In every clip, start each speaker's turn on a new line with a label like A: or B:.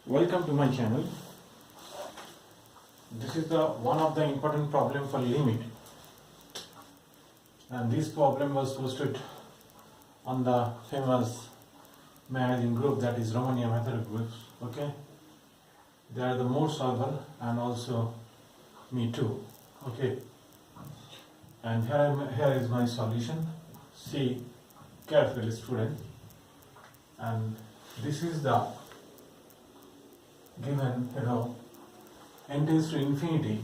A: Welcome to my channel. This is the one of the important problem for limit, and this problem was posted on the famous managing group, that is Romania method groups. Okay, they are the more solver and also me too. Okay, and here is my solution. See carefully, student, and this is the given, n tends to infinity,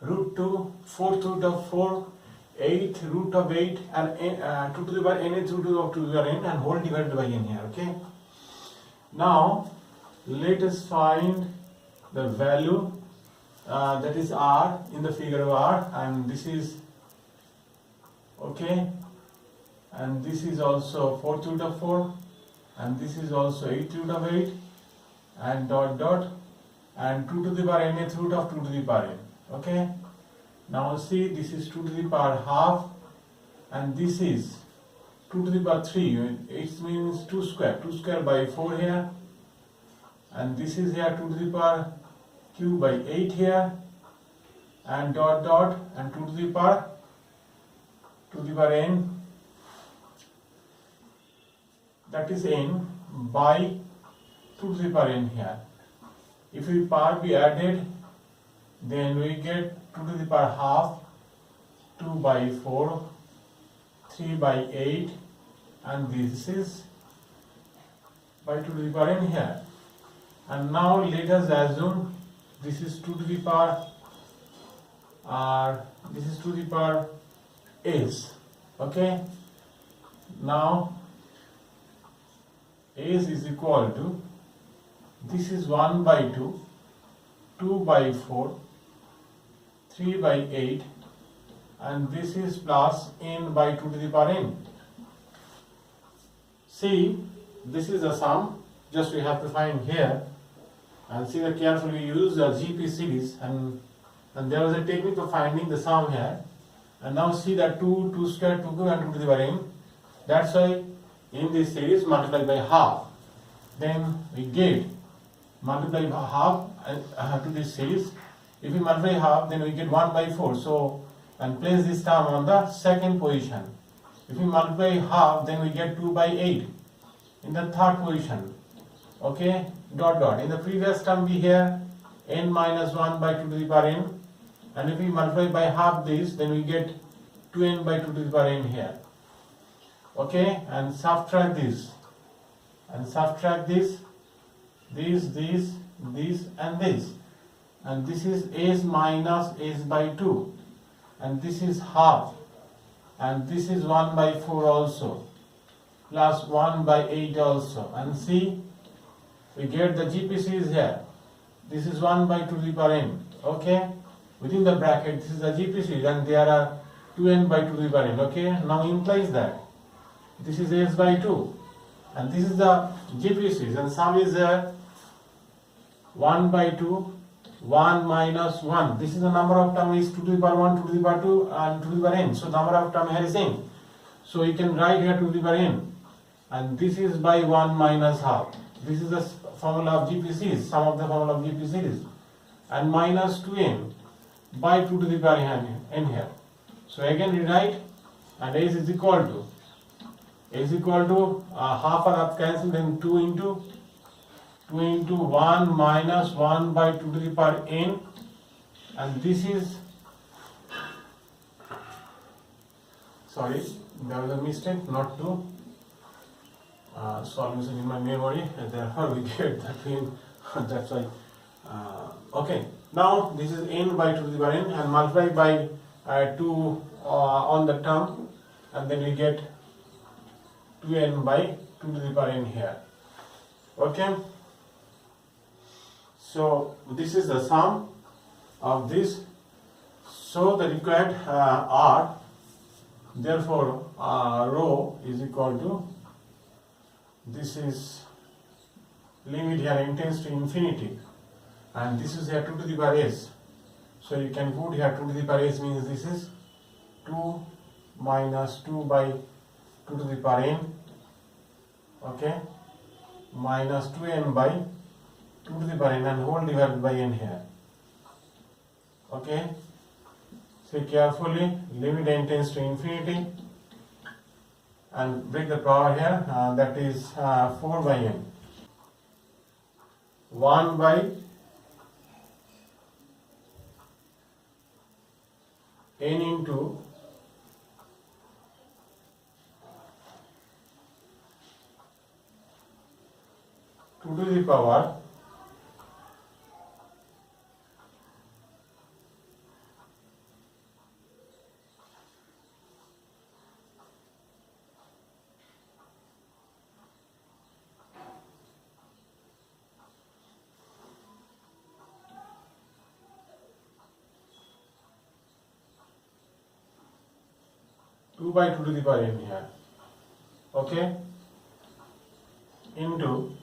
A: root 2, 4th root of 4, 8th root of 8, and 2 to the power nth root of 2 to the power n, and whole divided by n here. Okay, now let us find the value that is r in the figure of r, and this is okay, and this is also 4th root of 4, and this is also 8th root of 8, and dot dot, and 2 to the power nth root of 2 to the power n. Okay, now see, this is 2 to the power half, and this is 2 to the power 3, it means 2 square by 4 here, and this is here 2 to the power cube by 8 here, and dot dot, and 2 to the power n, that is n by 2 to the power n here. If we power be added, then we get 2 to the power half, 2 by 4, 3 by 8, and this is by 2 to the power n here. And now let us assume this is 2 to the power this is 2 to the power s. Okay, now s is equal to, this is 1 by 2, 2 by 4, 3 by 8, and this is plus n by 2 to the power n. See, this is the sum, just we have to find here, and see that carefully we use the GP series, and there was a technique of finding the sum here, and now see that 2 square, 2 cube, and 2 to the power n. That's why in this series multiply by half, then we get multiply by half to this series. If we multiply half, then we get 1 by 4. So, and place this term on the second position. If we multiply half, then we get 2 by 8 in the third position. Okay, dot dot. In the previous term we here n minus 1 by 2 to the power n, and if we multiply by half this, then we get 2n by 2 to the power n here. Okay, and subtract this, and subtract this, and this, and this is s minus s by 2, and this is half, and this is 1 by 4 also, plus 1 by 8 also, and see, we get the GPC is here. This is 1 by 2 to the power n. Okay, within the bracket this is the GPC, and there are 2n by 2 to the power n. Okay, now implies that this is s by 2, and this is the GPCs, and sum is 1 by 2, 1 minus 1. This is the number of term is 2 to the power 1, 2 to the power 2, and 2 to the power n. So number of term here is n. So you can write here 2 to the power n, and this is by 1 minus half. This is the formula of GPCs, sum of the formula of GPCs, and minus 2n by 2 to the power n here. So again rewrite, and s is equal to half and half cancel, then 2 into 1 minus 1 by 2 to the power n, and this is, sorry, there was a mistake, not 2, solution in my memory, and therefore we get that in, that's why, okay, now this is n by 2 to the power n, and multiply by 2 on the term, and then we get 2n by 2 to the power n here. Okay, so this is the sum of this. So the required r, therefore rho is equal to, this is limit here n tends to infinity, and this is here 2 to the power s. So you can put here 2 to the power s means this is 2 minus 2 by 2 to the power n, okay, minus 2n by 2 to the power n and whole divided by n here. Okay, see carefully, limit n tends to infinity and break the power here, that is 4 by n. 1 by n into 2 to the power 2 by 2 to the power n here, okay, into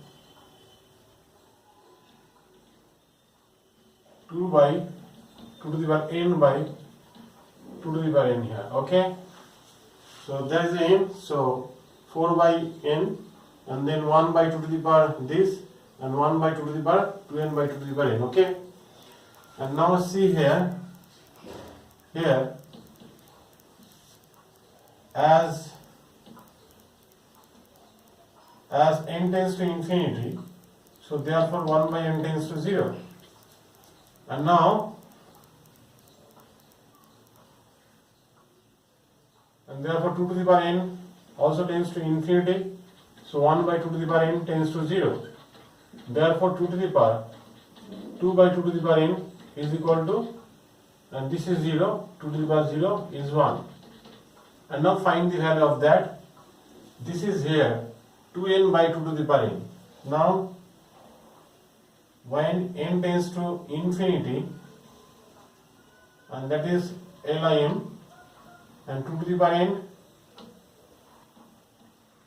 A: 2 by 2 to the power n by 2 to the power n here, okay. So there is the n, so 4 by n and then 1 by 2 to the power this and 1 by 2 to the power 2n by 2 to the power n, okay. And now see here as n tends to infinity, so therefore 1 by n tends to 0. And now therefore 2 to the power n also tends to infinity, so 1 by 2 to the power n tends to 0. Therefore 2 to the power 2 by 2 to the power n is equal to, and this is 0, 2 to the power 0 is 1. And now find the value of that. This is here 2n by 2 to the power n. Now when n tends to infinity, and that is LIM, and 2 to the power n,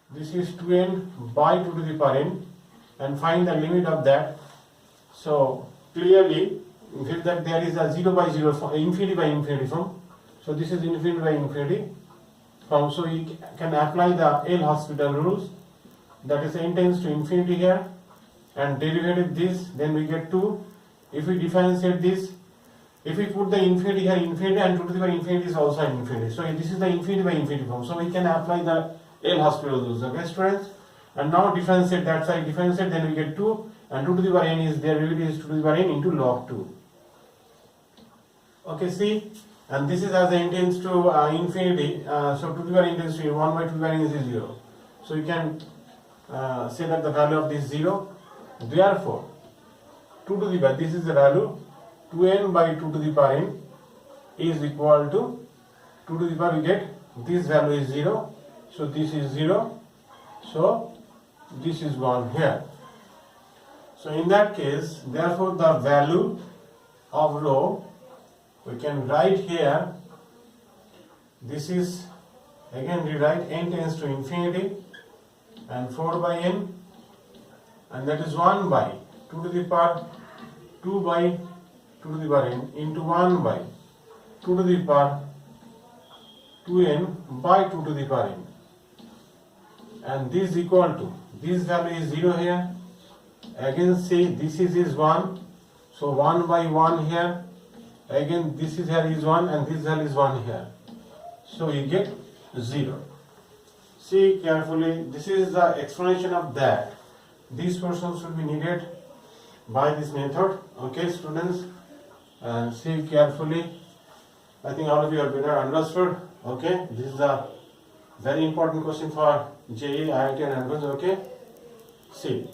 A: this is 2n by 2 to the power n, and find the limit of that. So clearly we feel that there is a 0 by 0 form, infinity by infinity form. So this is infinity by infinity form. So we can apply the L'Hospital rules, that is n tends to infinity here, and derivative this, then we get 2. If we differentiate this, if we put the infinity here, infinity, and 2 to the power infinity is also an infinity. So this is the infinity by infinity form. So we can apply the L'Hospital rules, okay students? And now differentiate that side, differentiate, then we get 2, and 2 to the power n is their derivative is 2 to the power n into log 2. Okay, see, and this is as n tends to infinity, so 2 to the power n tends to 1 by 2 to the power n is 0. So you can say that the value of this 0. Therefore 2 to the power, this is the value, 2n by 2 to the power n is equal to 2 to the power, we get this value is 0, so this is 0, so this is 1 here. So in that case, therefore the value of rho, we can write here, this is again rewrite n tends to infinity and 4 by n, and that is 1 by 2 to the power 2 by 2 to the power n into 1 by 2 to the power 2n by 2 to the power n, and this is equal to, this value is 0 here, again see this is 1, so 1 by 1 here, again this is here is 1 and this value is 1 here, so you get 0. See carefully, this is the explanation of that. These questions should be needed by this method, okay students, and see carefully. I think all of you are better understood, okay. This is a very important question for JEE, IIT and ANVIL, okay. See.